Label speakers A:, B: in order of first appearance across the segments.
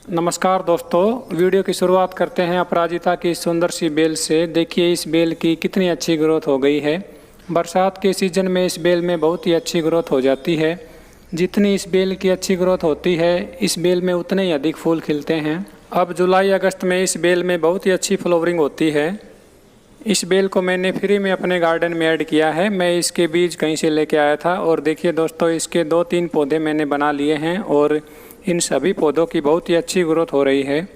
A: नमस्कार दोस्तों, वीडियो की शुरुआत करते हैं अपराजिता की सुंदर सी बेल से। देखिए इस बेल की कितनी अच्छी ग्रोथ हो गई है। बरसात के सीज़न में इस बेल में बहुत ही अच्छी ग्रोथ हो जाती है। जितनी इस बेल की अच्छी ग्रोथ होती है, इस बेल में उतने ही अधिक फूल खिलते हैं। अब जुलाई अगस्त में इस बेल में बहुत ही अच्छी फ्लावरिंग होती है। इस बेल को मैंने फ्री में अपने गार्डन में ऐड किया है। मैं इसके बीज कहीं से लेके आया था और देखिए दोस्तों, इसके 2-3 पौधे मैंने बना लिए हैं और इन सभी पौधों की बहुत ही अच्छी ग्रोथ हो रही है।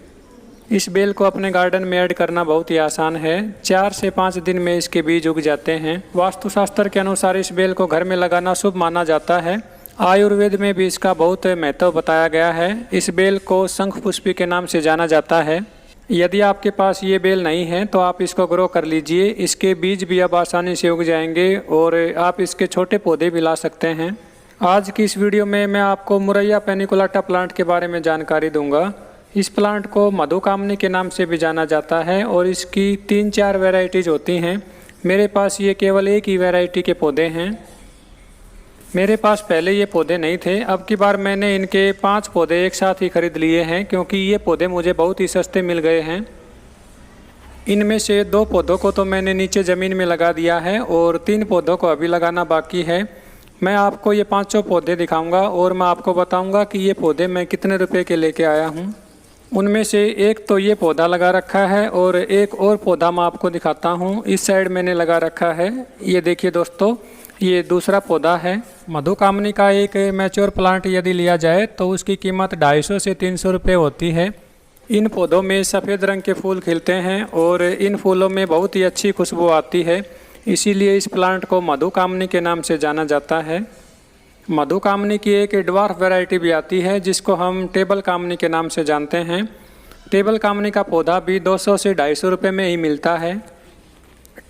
A: इस बेल को अपने गार्डन में ऐड करना बहुत ही आसान है। 4 से 5 दिन में इसके बीज उग जाते हैं। वास्तुशास्त्र के अनुसार इस बेल को घर में लगाना शुभ माना जाता है। आयुर्वेद में भी इसका बहुत महत्व बताया गया है। इस बेल को शंख पुष्पी के नाम से जाना जाता है। यदि आपके पास ये बेल नहीं है तो आप इसको ग्रो कर लीजिए। इसके बीज भी अब आसानी से उग जाएंगे और आप इसके छोटे पौधे भी ला सकते हैं। आज की इस वीडियो में मैं आपको मुरैया पेनिकुलाटा प्लांट के बारे में जानकारी दूंगा। इस प्लांट को मधुकामनी के नाम से भी जाना जाता है और इसकी 3-4 वैरायटीज होती हैं। मेरे पास ये केवल एक ही वैरायटी के पौधे हैं। मेरे पास पहले ये पौधे नहीं थे। अब की बार मैंने इनके 5 पौधे एक साथ ही खरीद लिए हैं क्योंकि ये पौधे मुझे बहुत ही सस्ते मिल गए हैं। इनमें से 2 पौधों को तो मैंने नीचे ज़मीन में लगा दिया है और 3 पौधों को अभी लगाना बाकी है। मैं आपको ये 5 पौधे दिखाऊंगा और मैं आपको बताऊंगा कि ये पौधे मैं कितने रुपए के लेके आया हूँ। उनमें से एक तो ये पौधा लगा रखा है और एक और पौधा मैं आपको दिखाता हूँ। इस साइड मैंने लगा रखा है। ये देखिए दोस्तों, ये दूसरा पौधा है। मधुकामनी का एक मैच्योर प्लांट यदि लिया जाए तो उसकी कीमत 250 से 300 रुपये होती है। इन पौधों में सफ़ेद रंग के फूल खिलते हैं और इन फूलों में बहुत ही अच्छी खुशबू आती है। इसीलिए इस प्लांट को मधुकामनी के नाम से जाना जाता है। मधुकामनी की एक ड्वार्फ वैरायटी भी आती है जिसको हम टेबल कामनी के नाम से जानते हैं। टेबल कामनी का पौधा भी 200 से 250 रुपये में ही मिलता है।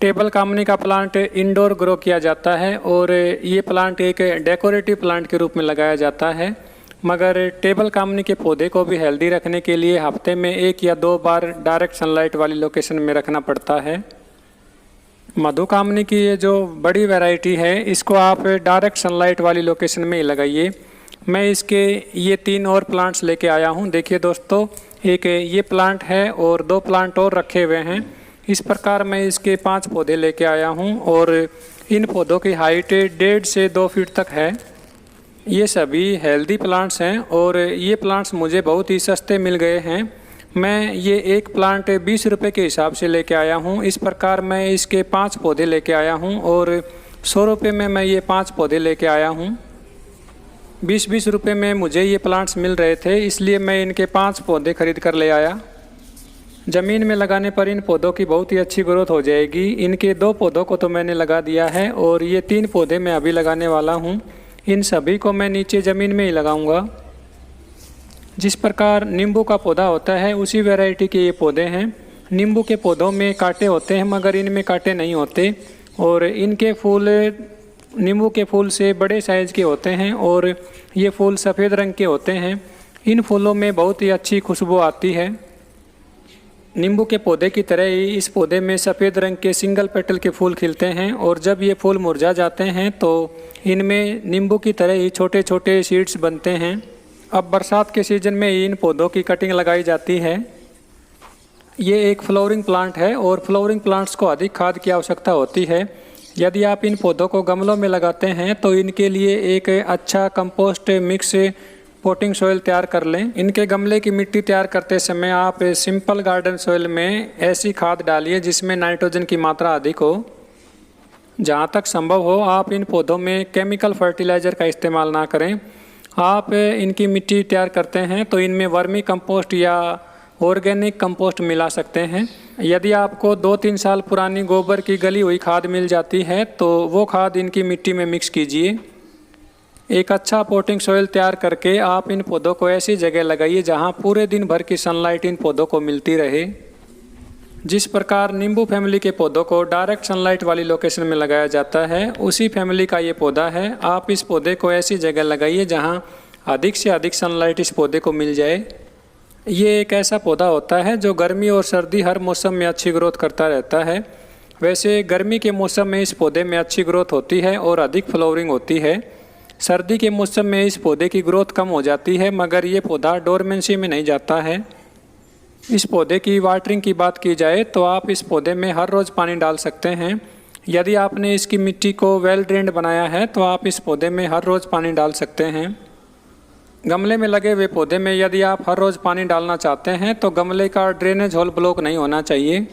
A: टेबल कामनी का प्लांट इंडोर ग्रो किया जाता है और ये प्लांट एक डेकोरेटिव प्लांट के रूप में लगाया जाता है। मगर टेबल कामनी के पौधे को भी हेल्दी रखने के लिए हफ्ते में 1 या 2 बार डायरेक्ट सनलाइट वाली लोकेशन में रखना पड़ता है। मधुकामनी की ये जो बड़ी वैरायटी है, इसको आप डायरेक्ट सनलाइट वाली लोकेशन में ही लगाइए। मैं इसके ये 3 और प्लांट्स लेके आया हूँ। देखिए दोस्तों, एक ये प्लांट है और 2 प्लांट और रखे हुए हैं। इस प्रकार मैं इसके 5 पौधे लेके आया हूँ और इन पौधों की हाइट 1.5 से 2 फीट तक है। ये सभी हेल्दी प्लांट्स हैं और ये प्लांट्स मुझे बहुत ही सस्ते मिल गए हैं। मैं ये एक प्लांट 20 रुपये के हिसाब से लेके आया हूँ। इस प्रकार मैं इसके 5 पौधे लेके आया हूँ और 100 रुपये में मैं ये 5 पौधे लेके आया हूँ। 20-20 रुपये में मुझे ये प्लांट्स मिल रहे थे, इसलिए मैं इनके 5 पौधे खरीद कर ले आया। ज़मीन में लगाने पर इन पौधों की बहुत ही अच्छी ग्रोथ हो जाएगी। इनके 2 पौधों को तो मैंने लगा दिया है और ये 3 पौधे मैं अभी लगाने वाला हूँ। इन सभी को मैं नीचे ज़मीन में ही लगाऊंगा। जिस प्रकार नींबू का पौधा होता है उसी वैरायटी के ये पौधे हैं। नींबू के पौधों में कांटे होते हैं मगर इनमें कांटे नहीं होते और इनके फूल नींबू के फूल से बड़े साइज़ के होते हैं और ये फूल सफ़ेद रंग के होते हैं। इन फूलों में बहुत ही अच्छी खुशबू आती है। नींबू के पौधे की तरह ही इस पौधे में सफ़ेद रंग के सिंगल पेटल के फूल खिलते हैं और जब ये फूल मुरझा जाते हैं तो इनमें नींबू की तरह ही छोटे छोटे सीड्स बनते हैं। अब बरसात के सीज़न में इन पौधों की कटिंग लगाई जाती है। ये एक फ्लावरिंग प्लांट है और फ्लावरिंग प्लांट्स को अधिक खाद की आवश्यकता होती है। यदि आप इन पौधों को गमलों में लगाते हैं तो इनके लिए एक अच्छा कंपोस्ट मिक्स पोटिंग सॉइल तैयार कर लें। इनके गमले की मिट्टी तैयार करते समय आप सिंपल गार्डन सॉइल में ऐसी खाद डालिए जिसमें नाइट्रोजन की मात्रा अधिक हो। जहाँ तक संभव हो आप इन पौधों में केमिकल फर्टिलाइज़र का इस्तेमाल ना करें। आप इनकी मिट्टी तैयार करते हैं तो इनमें वर्मी कंपोस्ट या ऑर्गेनिक कंपोस्ट मिला सकते हैं। यदि आपको 2-3 साल पुरानी गोबर की गली हुई खाद मिल जाती है तो वो खाद इनकी मिट्टी में मिक्स कीजिए। एक अच्छा पोटिंग सॉइल तैयार करके आप इन पौधों को ऐसी जगह लगाइए जहां पूरे दिन भर की सनलाइट इन पौधों को मिलती रहे। जिस प्रकार नींबू फैमिली के पौधों को डायरेक्ट सनलाइट वाली लोकेशन में लगाया जाता है, उसी फैमिली का ये पौधा है। आप इस पौधे को ऐसी जगह लगाइए जहां अधिक से अधिक सनलाइट इस पौधे को मिल जाए। ये एक ऐसा पौधा होता है जो गर्मी और सर्दी हर मौसम में अच्छी ग्रोथ करता रहता है। वैसे गर्मी के मौसम में इस पौधे में अच्छी ग्रोथ होती है और अधिक फ्लावरिंग होती है। सर्दी के मौसम में इस पौधे की ग्रोथ कम हो जाती है, मगर ये पौधा डोरमेंसी में नहीं जाता है। इस पौधे की वाटरिंग की बात की जाए तो आप इस पौधे में हर रोज़ पानी डाल सकते हैं। यदि आपने इसकी मिट्टी को वेल ड्रेन्ड बनाया है तो आप इस पौधे में हर रोज़ पानी डाल सकते हैं। गमले में लगे हुए पौधे में यदि आप हर रोज़ पानी डालना चाहते हैं तो गमले का ड्रेनेज होल ब्लॉक नहीं होना चाहिए।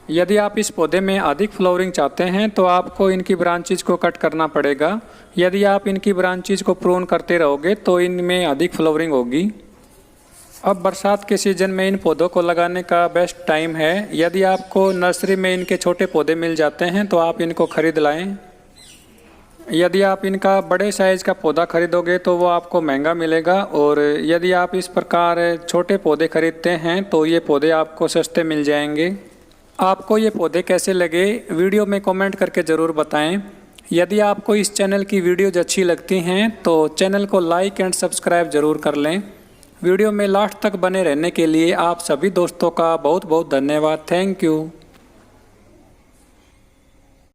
A: यदि आप इस पौधे में अधिक फ्लावरिंग चाहते हैं तो आपको इनकी ब्रांचेज को कट करना पड़ेगा। यदि आप इनकी ब्रांचेज को प्रून करते रहोगे तो इनमें अधिक फ्लावरिंग होगी। अब बरसात के सीज़न में इन पौधों को लगाने का बेस्ट टाइम है। यदि आपको नर्सरी में इनके छोटे पौधे मिल जाते हैं तो आप इनको खरीद लाएं। यदि आप इनका बड़े साइज़ का पौधा खरीदोगे तो वो आपको महंगा मिलेगा, और यदि आप इस प्रकार छोटे पौधे खरीदते हैं तो ये पौधे आपको सस्ते मिल जाएंगे। आपको ये पौधे कैसे लगे वीडियो में कमेंट करके ज़रूर बताएं। यदि आपको इस चैनल की वीडियोज़ अच्छी लगती हैं तो चैनल को लाइक एंड सब्सक्राइब ज़रूर कर लें। वीडियो में लास्ट तक बने रहने के लिए आप सभी दोस्तों का बहुत बहुत धन्यवाद। Thank you.